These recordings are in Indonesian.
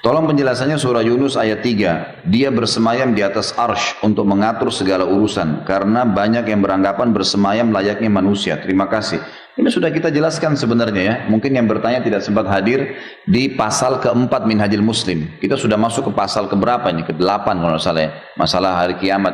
Tolong penjelasannya surah Yunus ayat 3. Dia bersemayam di atas arsh untuk mengatur segala urusan. Karena banyak yang beranggapan bersemayam layaknya manusia. Terima kasih. Ini sudah kita jelaskan sebenarnya ya. Mungkin yang bertanya tidak sempat hadir di pasal keempat Minhajul Muslim. Kita sudah masuk ke pasal keberapa ini? Ke-8 kalau salah ya. Masalah hari kiamat.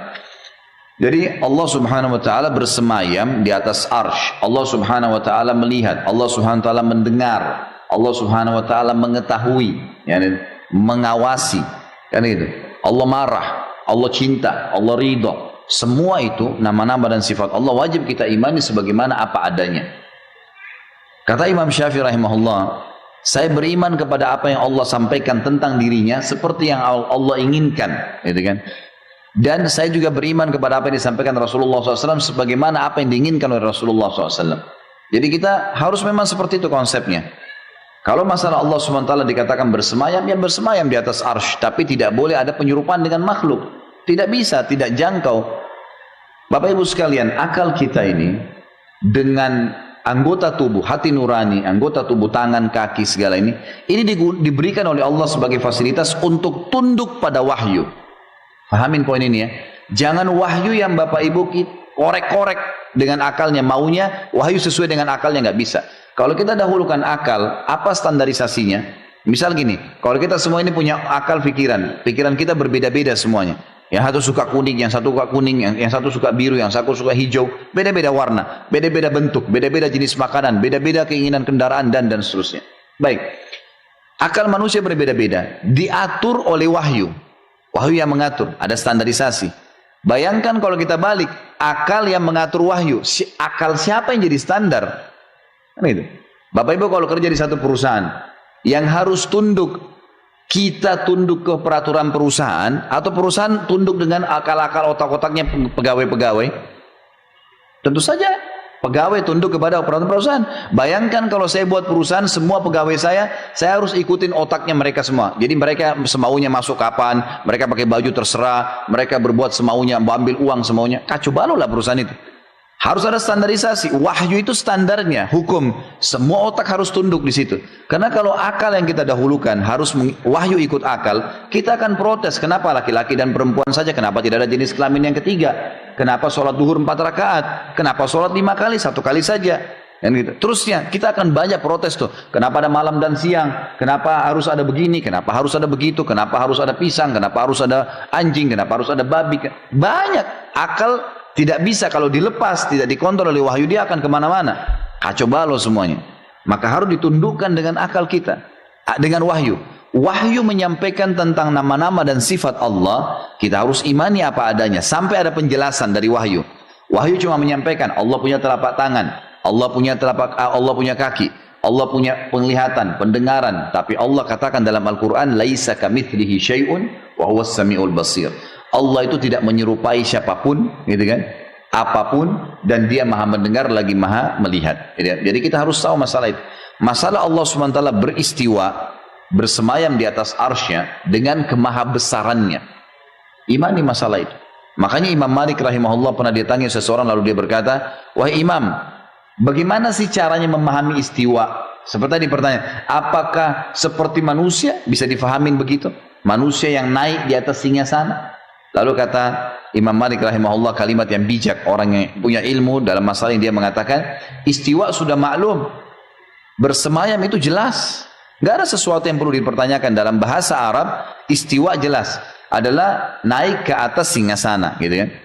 Jadi Allah subhanahu wa ta'ala bersemayam di atas arsh. Allah subhanahu wa ta'ala melihat. Allah subhanahu wa ta'ala mendengar. Allah subhanahu wa ta'ala mengetahui. Yani, mengawasi, kan itu. Allah marah, Allah cinta, Allah ridha. Semua itu nama-nama dan sifat Allah wajib kita imani sebagaimana apa adanya. Kata Imam Syafi'i rahimahullah, saya beriman kepada apa yang Allah sampaikan tentang dirinya seperti yang Allah inginkan, gitu kan. Dan saya juga beriman kepada apa yang disampaikan Rasulullah SAW sebagaimana apa yang diinginkan oleh Rasulullah SAW. Jadi kita harus memang seperti itu konsepnya. Kalau masalah Allah SWT dikatakan bersemayam, ya bersemayam di atas arsh. Tapi tidak boleh ada penyerupaan dengan makhluk. Tidak bisa, tidak jangkau. Bapak Ibu sekalian, akal kita ini dengan anggota tubuh, hati nurani, anggota tubuh, tangan, kaki, segala ini diberikan oleh Allah sebagai fasilitas untuk tunduk pada wahyu. Pahamin poin ini ya. Jangan wahyu yang Bapak Ibu korek-korek dengan akalnya, maunya wahyu sesuai dengan akalnya, nggak bisa. Kalau kita dahulukan akal, apa standarisasinya? Misal gini, kalau kita semua ini punya akal pikiran kita berbeda-beda semuanya. Yang satu suka kuning, yang satu suka kuning, yang satu suka biru, yang satu suka hijau, beda-beda warna, beda-beda bentuk, beda-beda jenis makanan, beda-beda keinginan kendaraan dan seterusnya. Baik, akal manusia berbeda-beda, diatur oleh wahyu. Wahyu yang mengatur, ada standarisasi. Bayangkan kalau kita balik, akal yang mengatur wahyu, akal siapa yang jadi standar? Itu. Bapak Ibu kalau kerja di satu perusahaan yang harus tunduk, kita tunduk ke peraturan perusahaan atau perusahaan tunduk dengan akal-akal otak-otaknya pegawai-pegawai? Tentu saja pegawai tunduk kepada peraturan perusahaan. Bayangkan kalau saya buat perusahaan, semua pegawai saya harus ikutin otaknya mereka semua. Jadi mereka semaunya masuk kapan, mereka pakai baju terserah, mereka berbuat semaunya, ambil uang semaunya. Kacau balau lah perusahaan itu. Harus ada standarisasi. Wahyu itu standarnya, hukum. Semua otak harus tunduk di situ. Karena kalau akal yang kita dahulukan harus wahyu ikut akal, kita akan protes. Kenapa laki-laki dan perempuan saja? Kenapa tidak ada jenis kelamin yang ketiga? Kenapa sholat duhur 4 rakaat? Kenapa sholat 5 kali? 1 kali saja. Dan gitu. Terusnya kita akan banyak protes tuh. Kenapa ada malam dan siang? Kenapa harus ada begini? Kenapa harus ada begitu? Kenapa harus ada pisang? Kenapa harus ada anjing? Kenapa harus ada babi? Banyak. Akal tidak bisa kalau dilepas, tidak dikontrol oleh wahyu, dia akan kemana-mana. Kacau balau semuanya. Maka harus ditundukkan dengan akal kita. Dengan wahyu. Wahyu menyampaikan tentang nama-nama dan sifat Allah. Kita harus imani apa adanya. Sampai ada penjelasan dari wahyu. Wahyu cuma menyampaikan Allah punya telapak tangan. Allah punya kaki. Allah punya penglihatan, pendengaran. Tapi Allah katakan dalam Al-Quran, Laisa kamitslihi syai'un wa huwas sami'ul basir. Allah itu tidak menyerupai siapapun, gitu kan? Apapun, dan dia maha mendengar lagi maha melihat. Jadi kita harus tahu masalah itu. Masalah Allah SWT beristiwa, bersemayam di atas arsy-Nya dengan kemahabesarannya. Imani masalah itu. Makanya Imam Malik rahimahullah pernah ditanya seseorang lalu dia berkata, wahai Imam, bagaimana sih caranya memahami istiwa? Seperti tadi pertanyaan, apakah seperti manusia bisa difahamin begitu? Manusia yang naik di atas singgasana? Lalu kata Imam Malik rahimahullah kalimat yang bijak, orang yang punya ilmu dalam masalah yang dia mengatakan, istiwa sudah maklum, bersemayam itu jelas, nggak ada sesuatu yang perlu dipertanyakan. Dalam bahasa Arab istiwa jelas adalah naik ke atas singgasana, gitu kan.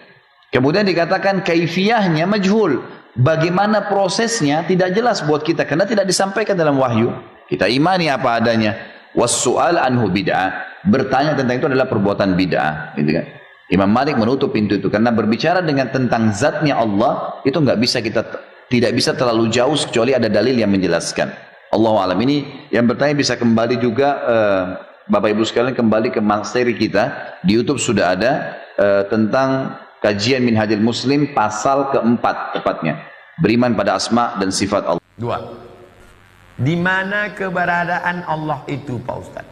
Kemudian dikatakan kaifiyahnya majhul, bagaimana prosesnya tidak jelas buat kita karena tidak disampaikan dalam wahyu. Kita imani apa adanya. Was-su'al anhu bid'ah, bertanya tentang itu adalah perbuatan bid'ah, gitu kan. Imam Malik menutup pintu itu karena berbicara dengan tentang zatnya Allah itu tidak bisa terlalu jauh kecuali ada dalil yang menjelaskan. Allahu a'lam. Ini yang bertanya bisa kembali juga Bapak Ibu sekalian kembali ke materi kita di YouTube sudah ada tentang kajian Minhajul Muslim pasal keempat tepatnya, beriman pada asma dan sifat Allah. 2. Di mana keberadaan Allah itu, Pak Ustaz?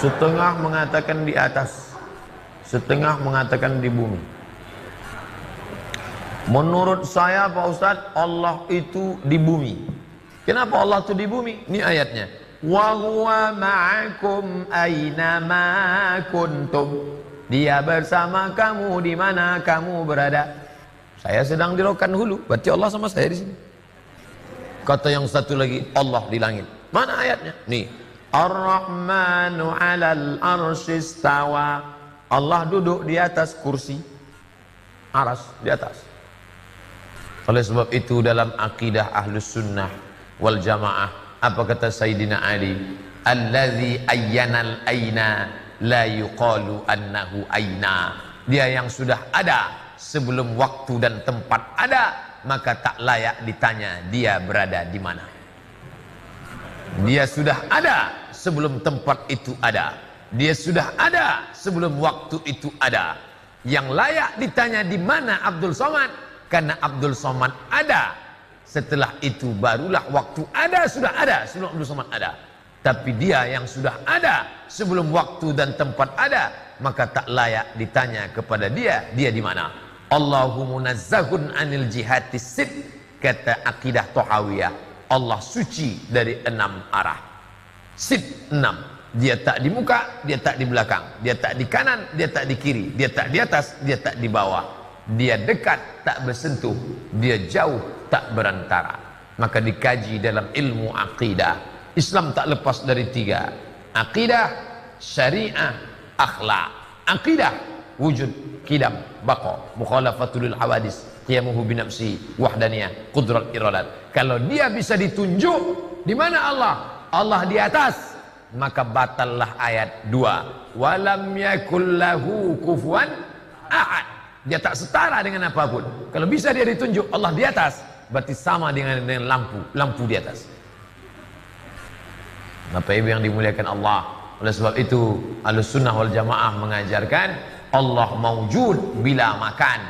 Setengah mengatakan di atas, setengah mengatakan di bumi. Menurut saya, Pak Ustaz, Allah itu di bumi. Kenapa Allah itu di bumi? Ini ayatnya. Wa huwa ma'akum aynama kuntum. Dia bersama kamu di mana kamu berada. Saya sedang di Rokan Hulu, berarti Allah sama saya di sini. Kata yang satu lagi, Allah di langit. Mana ayatnya? Nih. Ar-Rahmanu 'alal arsy istawa. Allah duduk di atas kursi. Aras di atas. Oleh sebab itu dalam akidah Ahlus Sunnah wal Jamaah, apa kata Sayyidina Ali? Allazi ayyanal aina la yuqalu annahu aina. Dia yang sudah ada sebelum waktu dan tempat ada, maka tak layak ditanya dia berada di mana. Dia sudah ada sebelum tempat itu ada. Dia sudah ada sebelum waktu itu ada. Yang layak ditanya di mana Abdul Somad, karena Abdul Somad ada. Setelah itu barulah waktu ada, sudah ada sebelum Abdul Somad ada. Tapi dia yang sudah ada sebelum waktu dan tempat ada, maka tak layak ditanya kepada dia di mana. Allahu munazzahun anil jihatis sid, kata akidah Tahawiyah. Allah suci dari 6 arah. Sid 6. Dia tak di muka, dia tak di belakang, dia tak di kanan, dia tak di kiri, dia tak di atas, dia tak di bawah. Dia dekat, tak bersentuh, dia jauh, tak berantara. Maka dikaji dalam ilmu akidah. Islam tak lepas dari 3. Akidah, syariah, akhlak. Akidah, wujud, qidam, baqa, mukhalafatul hawadis, qiyamuhu binafsi, wahdaniyah, qudrat iradat. Kalau dia bisa ditunjuk di mana Allah? Allah di atas, maka batallah ayat 2. Walam yakul lahu kufuwan ahad. Dia tak setara dengan apapun. Kalau bisa dia ditunjuk Allah di atas, berarti sama dengan lampu di atas. Bapak Ibu yang dimuliakan Allah, oleh sebab itu Ahlus Sunnah wal Jamaah mengajarkan Allah maujud bila makan.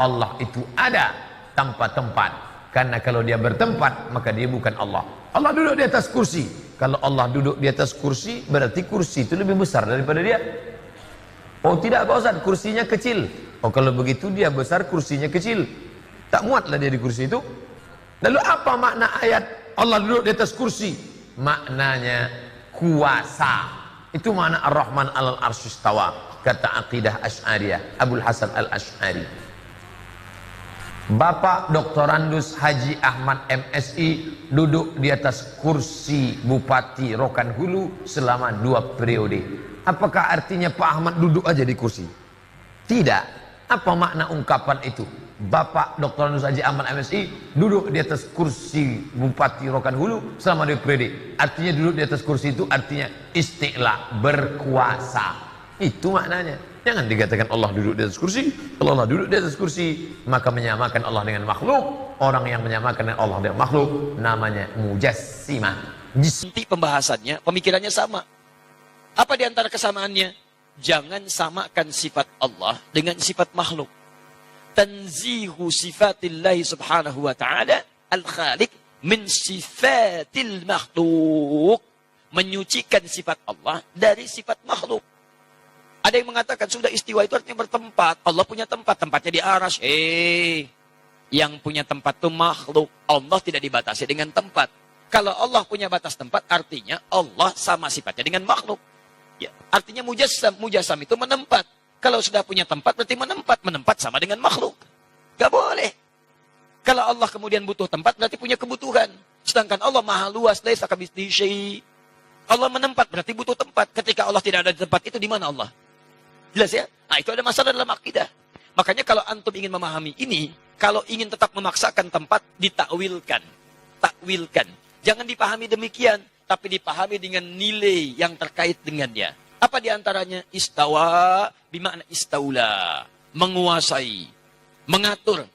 Allah itu ada tanpa tempat. Karena kalau dia bertempat, maka dia bukan Allah. Allah duduk di atas kursi. Kalau Allah duduk di atas kursi, berarti kursi itu lebih besar daripada dia. Oh tidak Pak Ustaz, kursinya kecil. Oh kalau begitu dia besar, kursinya kecil. Tak muatlah dia di kursi itu. Lalu apa makna ayat Allah duduk di atas kursi? Maknanya kuasa. Itu makna Ar-Rahman alal arsy istawa, kata akidah Asy'ariyah Abul Hasan Al-Asy'ari. Bapak Doktorandus Haji Ahmad MSI duduk di atas kursi Bupati Rokan Hulu selama 2 periode. Apakah artinya Pak Ahmad duduk aja di kursi? Tidak. Apa makna ungkapan itu? Bapak Doktorandus Haji Ahmad MSI duduk di atas kursi Bupati Rokan Hulu selama 2 periode. Artinya duduk di atas kursi itu artinya isti'la, berkuasa. Itu maknanya. Jangan dikatakan Allah duduk di atas kursi. Kalau Allah duduk di atas kursi, maka menyamakan Allah dengan makhluk. Orang yang menyamakan dengan Allah dengan makhluk namanya mujassimah. Nanti pembahasannya, pemikirannya sama. Apa di antara kesamaannya? Jangan samakan sifat Allah dengan sifat makhluk. Tanzihu sifatillahi subhanahu wa ta'ala al-khaliq min sifatil makhluk. Menyucikan sifat Allah dari sifat makhluk. Ada yang mengatakan sudah istiwa itu artinya bertempat. Allah punya tempat, tempatnya di arasy. Yang punya tempat itu makhluk. Allah tidak dibatasi dengan tempat. Kalau Allah punya batas tempat, artinya Allah sama sifatnya dengan makhluk. Ya, artinya mujassam. Mujassam itu menempat. Kalau sudah punya tempat, berarti menempat. Menempat sama dengan makhluk. Gak boleh. Kalau Allah kemudian butuh tempat, berarti punya kebutuhan. Sedangkan Allah maha luas. Laisa kamitslihi syai'. Allah menempat, berarti butuh tempat. Ketika Allah tidak ada di tempat itu, di mana Allah? Jelas ya? Nah itu ada masalah dalam akidah. Makanya kalau antum ingin memahami ini, kalau ingin tetap memaksakan tempat, ditakwilkan. Takwilkan. Jangan dipahami demikian, tapi dipahami dengan nilai yang terkait dengannya. Apa diantaranya? Istawa, bimakna istaula. Menguasai. Mengatur.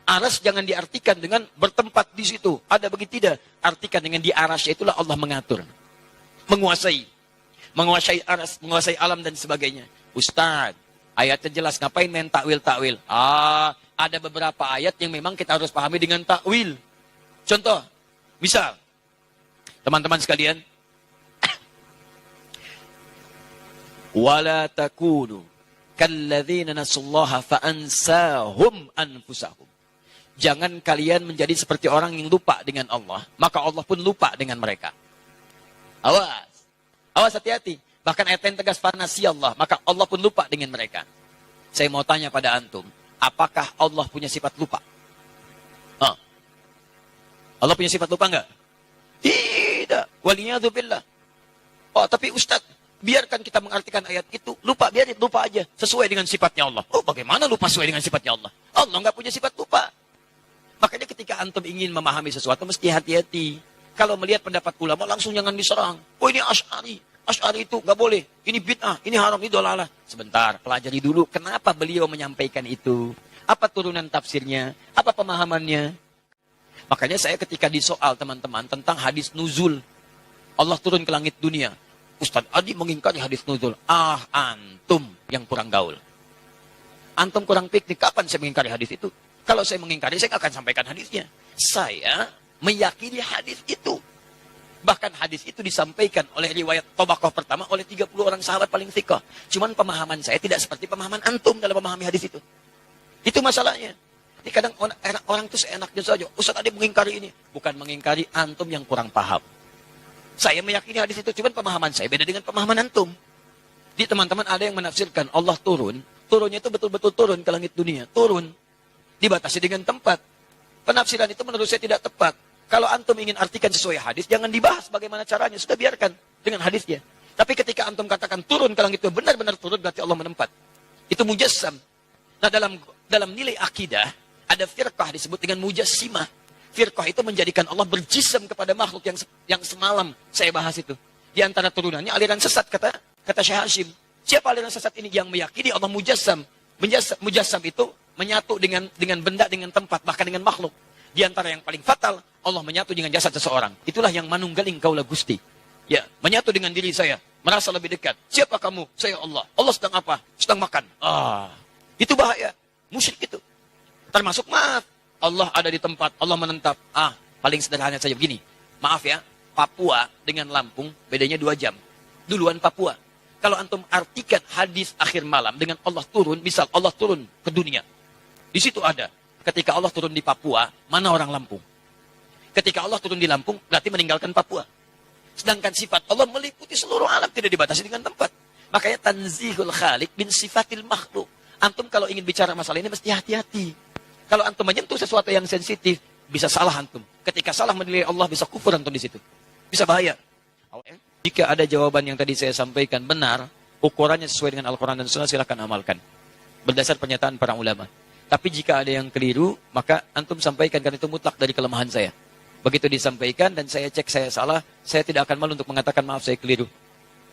Aras jangan diartikan dengan bertempat di situ. Ada begitu tidak? Artikan dengan di arasnya itulah Allah mengatur. Menguasai. Menguasai aras, menguasai alam dan sebagainya. Ustaz, ayatnya jelas, ngapain main takwil-takwil? Ada beberapa ayat yang memang kita harus pahami dengan takwil. Contoh, misal, teman-teman sekalian, wala takunu kalladzina nasullaha fa'ansahum anfusahum. Jangan kalian menjadi seperti orang yang lupa dengan Allah, maka Allah pun lupa dengan mereka. Awas. Awas, hati-hati. Bahkan ayat yang tegas, fanasi Allah, maka Allah pun lupa dengan mereka. Saya mau tanya pada antum, apakah Allah punya sifat lupa? Allah punya sifat lupa enggak? Tidak. Waliyadzubillah. Oh, tapi Ustaz, biarkan kita mengartikan ayat itu. Lupa, biarin lupa aja. Sesuai dengan sifatnya Allah. Oh, bagaimana lupa sesuai dengan sifatnya Allah? Allah enggak punya sifat lupa. Makanya ketika antum ingin memahami sesuatu, mesti hati-hati. Kalau melihat pendapat ulama, langsung jangan diserang. Oh, ini Asy'ari. Asy'ari itu nggak boleh. Ini bid'ah, ini haram, ini dolalah. Sebentar, pelajari dulu kenapa beliau menyampaikan itu. Apa turunan tafsirnya? Apa pemahamannya? Makanya saya ketika disoal teman-teman tentang hadis nuzul. Allah turun ke langit dunia. Ustaz Adi mengingkari hadis nuzul. Ah, antum yang kurang gaul. Antum kurang piknik. Kapan saya mengingkari hadis itu? Kalau saya mengingkari, saya nggak akan sampaikan hadisnya. Saya meyakini hadis itu. Bahkan hadis itu disampaikan oleh riwayat Tabaqah pertama oleh 30 orang sahabat paling thiqah. Cuman pemahaman saya tidak seperti pemahaman antum dalam memahami hadis itu. Itu masalahnya. Ini kadang orang itu seenaknya saja. Ustaz Adi mengingkari ini. Bukan mengingkari, antum yang kurang paham. Saya meyakini hadis itu, cuman pemahaman saya beda dengan pemahaman antum. Di teman-teman ada yang menafsirkan Allah turun. Turunnya itu betul-betul turun ke langit dunia. Turun. Dibatasi dengan tempat. Penafsiran itu menurut saya tidak tepat. Kalau antum ingin artikan sesuai hadis, jangan dibahas bagaimana caranya. Sudah biarkan dengan hadisnya. Tapi ketika antum katakan turun ke langit itu, benar-benar turun, berarti Allah menempat. Itu mujassam. Nah, dalam nilai akidah, ada firqah disebut dengan mujassimah. Firqah itu menjadikan Allah berjisam kepada makhluk yang semalam saya bahas itu. Di antara turunannya aliran sesat, kata Syekh Hashim. Siapa aliran sesat ini? Yang meyakini Allah mujassam. Mujassam itu menyatu dengan benda, dengan tempat, bahkan dengan makhluk. Di antara yang paling fatal, Allah menyatu dengan jasad seseorang. Itulah yang manunggaling kaulah Gusti. Ya, menyatu dengan diri saya, merasa lebih dekat. Siapa kamu? Saya Allah. Allah sedang apa? Sedang makan. Itu bahaya. Musyrik itu. Termasuk maaf, Allah ada di tempat, Allah menetap. Paling sederhana saja begini. Maaf ya, Papua dengan Lampung bedanya 2 jam. Duluan Papua. Kalau antum artikan hadis akhir malam dengan Allah turun, misal Allah turun ke dunia. Di situ ada. Ketika Allah turun di Papua, mana orang Lampung? Ketika Allah turun di Lampung, berarti meninggalkan Papua. Sedangkan sifat Allah meliputi seluruh alam, tidak dibatasi dengan tempat. Makanya tanzihul khaliq bin sifatil makhluk. Antum kalau ingin bicara masalah ini mesti hati-hati. Kalau antum menyentuh sesuatu yang sensitif, bisa salah antum. Ketika salah menilai Allah, bisa kufur antum di situ. Bisa bahaya. Jika ada jawaban yang tadi saya sampaikan benar, ukurannya sesuai dengan Al-Quran dan Sunnah, silakan amalkan. Berdasar pernyataan para ulama. Tapi jika ada yang keliru, maka antum sampaikan, karena itu mutlak dari kelemahan saya. Begitu disampaikan dan saya cek saya salah, saya tidak akan malu untuk mengatakan maaf saya keliru.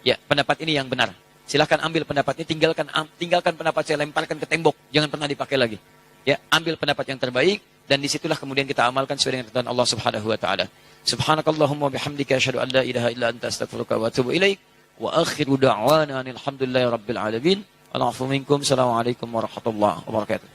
Ya, pendapat ini yang benar. Silahkan ambil pendapatnya, tinggalkan pendapat saya, lemparkan ke tembok. Jangan pernah dipakai lagi. Ya, ambil pendapat yang terbaik, dan disitulah kemudian kita amalkan sesuai dengan ketentuan Allah Subhanahu wa taala. Subhanakallahumma bihamdika asyhadu an la ilaha illa anta astaghfiruka wa atubu ilaik. Wa akhiru da'wana alhamdulillahi rabbil alamin. Assalamualaikum warahmatullahi wabarakatuh.